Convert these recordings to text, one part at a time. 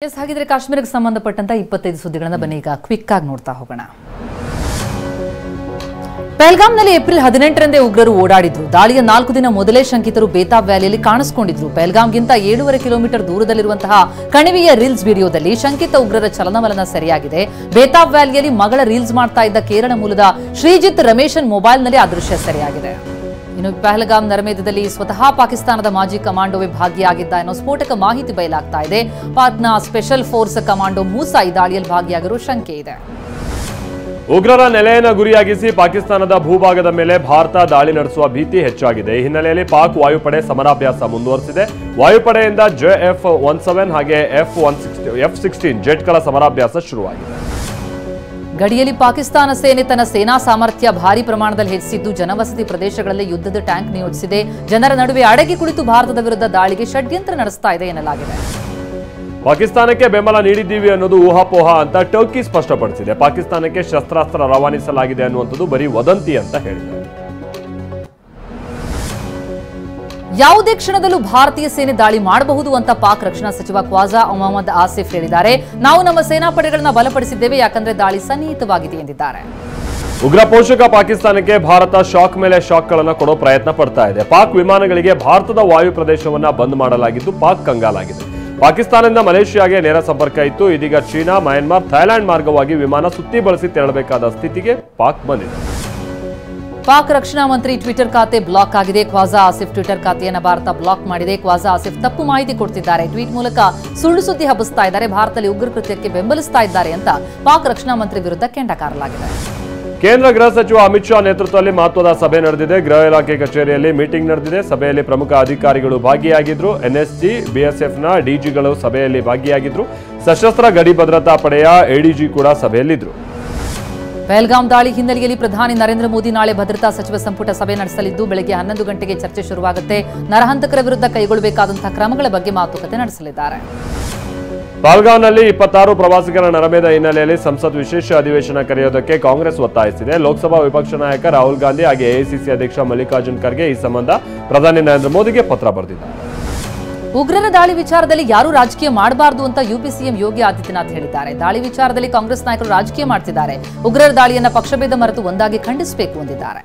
ಹಾಗಿದ್ರೆ ಕಾಶ್ಮೀರಕ್ಕೆ ಸಂಬಂಧಪಟ್ಟಂತ 25 ಸುದ್ದಿಗಳನ್ನು ಬನ್ನಿ ಈಗ ಕ್ವಿಕ್ ಆಗಿ ನೋಡ್ತಾ ಹೋಗೋಣ. ಪಹಲ್ಗಾಮ್ನಲ್ಲಿ ಏಪ್ರಿಲ್ 18ರಂದೇ ಉಗ್ರರು ಓಡಾಡಿದ್ರು. ದಾಳಿಯ 4 ದಿನ ಮೊದಲೇ ಶಂಕಿತರು ಬೇತಾಬ್ ವ್ಯಾಲಿಯಲ್ಲಿ ಕಾಣಿಸಿಕೊಂಡಿದ್ರು. ಪಹಲ್ಗಾಮ್ಗಿಂತ 7.5 ಕಿಲೋಮೀಟರ್ ದೂರದಲ್ಲಿರುವಂತಹ ಕಣಿವೆಯ ರೀಲ್ಸ್ ವಿಡಿಯೋದಲ್ಲಿ ಶಂಕಿತ ಉಗ್ರರ ಚಲನವಲನ ಸರಿಯಾಗಿದೆ. ಬೇತಾಬ್ ವ್ಯಾಲಿಯಲ್ಲಿ ಮಗಳ ರೀಲ್ಸ್ ಮಾಡ್ತಾ ಇದ್ದ ಕೇರಳ ಮೂಲದ ಶ್ರೀಜಿತ್ ರಮೇಶನ್ ಮೊಬೈಲ್ನಲ್ಲಿ ಆ ದೃಶ್ಯ ಸರಿಯಾಗಿದೆ. ಇನ್ನು ಪಹಲ್ಗಾಮ್ ನರಮೇಧದಲ್ಲಿ ಸ್ವತಃ ಪಾಕಿಸ್ತಾನದ ಮಾಜಿ ಕಮಾಂಡೋವೇ ಭಾಗಿಯಾಗಿದ್ದ ಅನ್ನೋ ಸ್ಫೋಟಕ ಮಾಹಿತಿ ಬಯಲಾಗ್ತಾ ಇದೆ. ಪಾಕ್ನ ಸ್ಪೆಷಲ್ ಫೋರ್ಸ್ ಕಮಾಂಡೋ ಮೂಸಾ ಈ ದಾಳಿಯಲ್ಲಿ ಭಾಗಿಯಾಗಿರೋ ಶಂಕೆ ಇದೆ. ಉಗ್ರರ ನೆಲೆಯನ್ನು ಗುರಿಯಾಗಿಸಿ ಪಾಕಿಸ್ತಾನದ ಭೂಭಾಗದ ಮೇಲೆ ಭಾರತ ದಾಳಿ ನಡೆಸುವ ಭೀತಿ ಹೆಚ್ಚಾಗಿದೆ. ಈ ಹಿನ್ನೆಲೆಯಲ್ಲಿ ಪಾಕ್ ವಾಯುಪಡೆ ಸಮರಾಭ್ಯಾಸ ಮುಂದುವರೆಸಿದೆ. ವಾಯುಪಡೆಯಿಂದ JF-17 ಹಾಗೆ F-16 ಜೆಟ್ಗಳ ಸಮರಾಭ್ಯಾಸ ಶುರುವಾಗಿದೆ. ಗಡಿಯಲ್ಲಿ ಪಾಕಿಸ್ತಾನ ಸೇನೆ ತನ್ನ ಸೇನಾ ಸಾಮರ್ಥ್ಯ ಭಾರಿ ಪ್ರಮಾಣದಲ್ಲಿ ಹೆಚ್ಚಿಸಿದ್ದು ಜನವಸತಿ ಪ್ರದೇಶಗಳಲ್ಲಿ ಯುದ್ಧದ ಟ್ಯಾಂಕ್ ನಿಯೋಜಿಸಿದೆ. ಜನರ ನಡುವೆ ಅಡಗಿ ಕುಳಿತು ಭಾರತದ ವಿರುದ್ಧ ದಾಳಿಗೆ ಷಡ್ಯಂತ್ರ ನಡೆಸ್ತಾ ಇದೆ ಎನ್ನಲಾಗಿದೆ. ಪಾಕಿಸ್ತಾನಕ್ಕೆ ಬೆಂಬಲ ನೀಡಿದ್ದೀವಿ ಅನ್ನೋದು ಊಹಾಪೋಹ ಅಂತ ಟರ್ಕಿ ಸ್ಪಷ್ಟಪಡಿಸಿದೆ. ಪಾಕಿಸ್ತಾನಕ್ಕೆ ಶಸ್ತ್ರಾಸ್ತ್ರ ರವಾನಿಸಲಾಗಿದೆ ಅನ್ನುವಂಥದ್ದು ಬರೀ ವದಂತಿ ಅಂತ ಹೇಳಿದೆ. ಯಾವುದೇ ಕ್ಷಣದಲ್ಲೂ ಭಾರತೀಯ ಸೇನೆ ದಾಳಿ ಮಾಡಬಹುದು ಅಂತ ಪಾಕ್ ರಕ್ಷಣಾ ಸಚಿವ ಖ್ವಾಜಾ ಮೊಹಮ್ಮದ್ ಆಸಿಫ್ ಹೇಳಿದ್ದಾರೆ. ನಾವು ನಮ್ಮ ಸೇನಾ ಪಡೆಗಳನ್ನ ಬಲಪಡಿಸಿದ್ದೇವೆ, ಯಾಕಂದ್ರೆ ದಾಳಿ ಸನ್ನಿಹಿತವಾಗಿದೆ ಎಂದಿದ್ದಾರೆ. ಉಗ್ರ ಪೋಷಕ ಪಾಕಿಸ್ತಾನಕ್ಕೆ ಭಾರತ ಶಾಕ್ ಮೇಲೆ ಶಾಕ್ಗಳನ್ನು ಕೊಡೋ ಪ್ರಯತ್ನ ಪಡ್ತಾ ಇದೆ. ಪಾಕ್ ವಿಮಾನಗಳಿಗೆ ಭಾರತದ ವಾಯು ಪ್ರದೇಶವನ್ನ ಬಂದ್ ಮಾಡಲಾಗಿದ್ದು ಪಾಕ್ ಕಂಗಾಲಾಗಿದೆ. ಪಾಕಿಸ್ತಾನದಿಂದ ಮಲೇಷಿಯಾಗೆ ನೇರ ಸಂಪರ್ಕ ಇತ್ತು. ಇದೀಗ ಚೀನಾ, ಮಯನ್ಮಾರ್, ಥೈಲ್ಯಾಂಡ್ ಮಾರ್ಗವಾಗಿ ವಿಮಾನ ಸುತ್ತಿ ಬಳಸಿ ತೆರಳಬೇಕಾದ ಸ್ಥಿತಿಗೆ ಪಾಕ್ ಬಂದಿದೆ. ಪಾಕ್ ರಕ್ಷಣಾ ಮಂತ್ರಿ ಟ್ವಿಟರ್ ಖಾತೆ ಬ್ಲಾಕ್ ಆಗಿದೆ. ಖ್ವಾಜಾ ಆಸಿಫ್ ಟ್ವಿಟರ್ ಖಾತೆಯನ್ನು ಭಾರತ ಬ್ಲಾಕ್ ಮಾಡಿದೆ. ಖ್ವಾಜಾ ಆಸಿಫ್ ತಪ್ಪು ಮಾಹಿತಿ ಕೊಡ್ತಿದ್ದಾರೆ, ಟ್ವೀಟ್ ಮೂಲಕ ಸುಳ್ಳು ಸುದ್ದಿ ಹಬ್ಬಿಸ್ತಾ ಇದ್ದಾರೆ, ಭಾರತದಲ್ಲಿ ಉಗ್ರ ಕೃತ್ಯಕ್ಕೆ ಬೆಂಬಲಿಸ್ತಾ ಇದ್ದಾರೆ ಅಂತ ಪಾಕ್ ರಕ್ಷಣಾ ಮಂತ್ರಿ ವಿರುದ್ಧ ಕೆಂಡಕಾರಲಾಗಿದೆ. ಕೇಂದ್ರ ಗೃಹ ಸಚಿವ ಅಮಿತ್ ಶಾ ನೇತೃತ್ವದಲ್ಲಿ ಮಹತ್ವದ ಸಭೆ ನಡೆದಿದೆ. ಗೃಹ ಇಲಾಖೆ ಕಚೇರಿಯಲ್ಲಿ ಮೀಟಿಂಗ್ ನಡೆದಿದೆ. ಸಭೆಯಲ್ಲಿ ಪ್ರಮುಖ ಅಧಿಕಾರಿಗಳು ಭಾಗಿಯಾಗಿದ್ರು. NSG, BSFನ DGಗಳು ಸಭೆಯಲ್ಲಿ ಭಾಗಿಯಾಗಿದ್ರು. ಸಶಸ್ತ್ರ ಗಡಿ ಭದ್ರತಾ ಪಡೆಯ ADG ಕೂಡ ಸಭೆಯಲ್ಲಿದ್ರು. ಪಹಲ್ಗಾಮ್ ದಾಳಿ ಹಿನ್ನೆಲೆಯಲ್ಲಿ ಪ್ರಧಾನಿ ನರೇಂದ್ರ ಮೋದಿ ನಾಳೆ ಭದ್ರತಾ ಸಚಿವ ಸಂಪುಟ ಸಭೆ ನಡೆಸಲಿದ್ದು ಬೆಳಗ್ಗೆ 11 ಗಂಟೆಗೆ ಚರ್ಚೆ ಶುರುವಾಗುತ್ತೆ. ನರಹಂತಕರ ವಿರುದ್ಧ ಕೈಗೊಳ್ಳಬೇಕಾದಂತಹ ಕ್ರಮಗಳ ಬಗ್ಗೆ ಮಾತುಕತೆ ನಡೆಸಲಿದ್ದಾರೆ. ಪಹಲ್ಗಾಮ್ನಲ್ಲಿ 26 ಪ್ರವಾಸಿಗರ ನರಮೇಧ ಹಿನ್ನೆಲೆಯಲ್ಲಿ ಸಂಸತ್ ವಿಶೇಷ ಅಧಿವೇಶನ ಕರೆಯೋದಕ್ಕೆ ಕಾಂಗ್ರೆಸ್ ಒತ್ತಾಯಿಸಿದೆ. ಲೋಕಸಭಾ ವಿಪಕ್ಷ ನಾಯಕ ರಾಹುಲ್ ಗಾಂಧಿ ಹಾಗೆ AICC ಅಧ್ಯಕ್ಷ ಮಲ್ಲಿಕಾರ್ಜುನ್ ಖರ್ಗೆ ಈ ಸಂಬಂಧ ಪ್ರಧಾನಿ ನರೇಂದ್ರ ಮೋದಿಗೆ ಪತ್ರ ಬರೆದಿದ್ದಾರೆ. ಉಗ್ರರ ದಾಳಿ ವಿಚಾರದಲ್ಲಿ ಯಾರೂ ರಾಜಕೀಯ ಮಾಡಬಾರದು ಅಂತ UP CM ಯೋಗಿ ಆದಿತ್ಯನಾಥ್ ಹೇಳಿದ್ದಾರೆ. ದಾಳಿ ವಿಚಾರದಲ್ಲಿ ಕಾಂಗ್ರೆಸ್ ನಾಯಕರು ರಾಜಕೀಯ ಮಾಡ್ತಿದ್ದಾರೆ. ಉಗ್ರರ ದಾಳಿಯನ್ನ ಪಕ್ಷಭೇದ ಮರೆತು ಒಂದಾಗಿ ಖಂಡಿಸಬೇಕು ಎಂದಿದ್ದಾರೆ.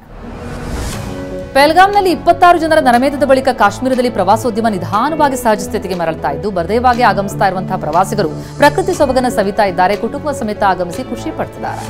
ಪಹಲ್ಗಾಮ್ನಲ್ಲಿ 26 ಜನರ ನರಮೇಧದ ಬಳಿಕ ಕಾಶ್ಮೀರದಲ್ಲಿ ಪ್ರವಾಸೋದ್ಯಮ ನಿಧಾನವಾಗಿ ಸಹಜ ಸ್ಥಿತಿಗೆ ಮರಳ್ತಾ ಇದ್ದು ಬರ್ದೇವಾಗಿ ಆಗಮಿಸ್ತಾ ಇರುವಂತಹ ಪ್ರವಾಸಿಗರು ಪ್ರಕೃತಿ ಸೊಬಗನ್ನ ಸವಿತಾ ಇದ್ದಾರೆ. ಕುಟುಂಬ ಸಮೇತ ಆಗಮಿಸಿ ಖುಷಿ ಪಡ್ತಿದ್ದಾರೆ.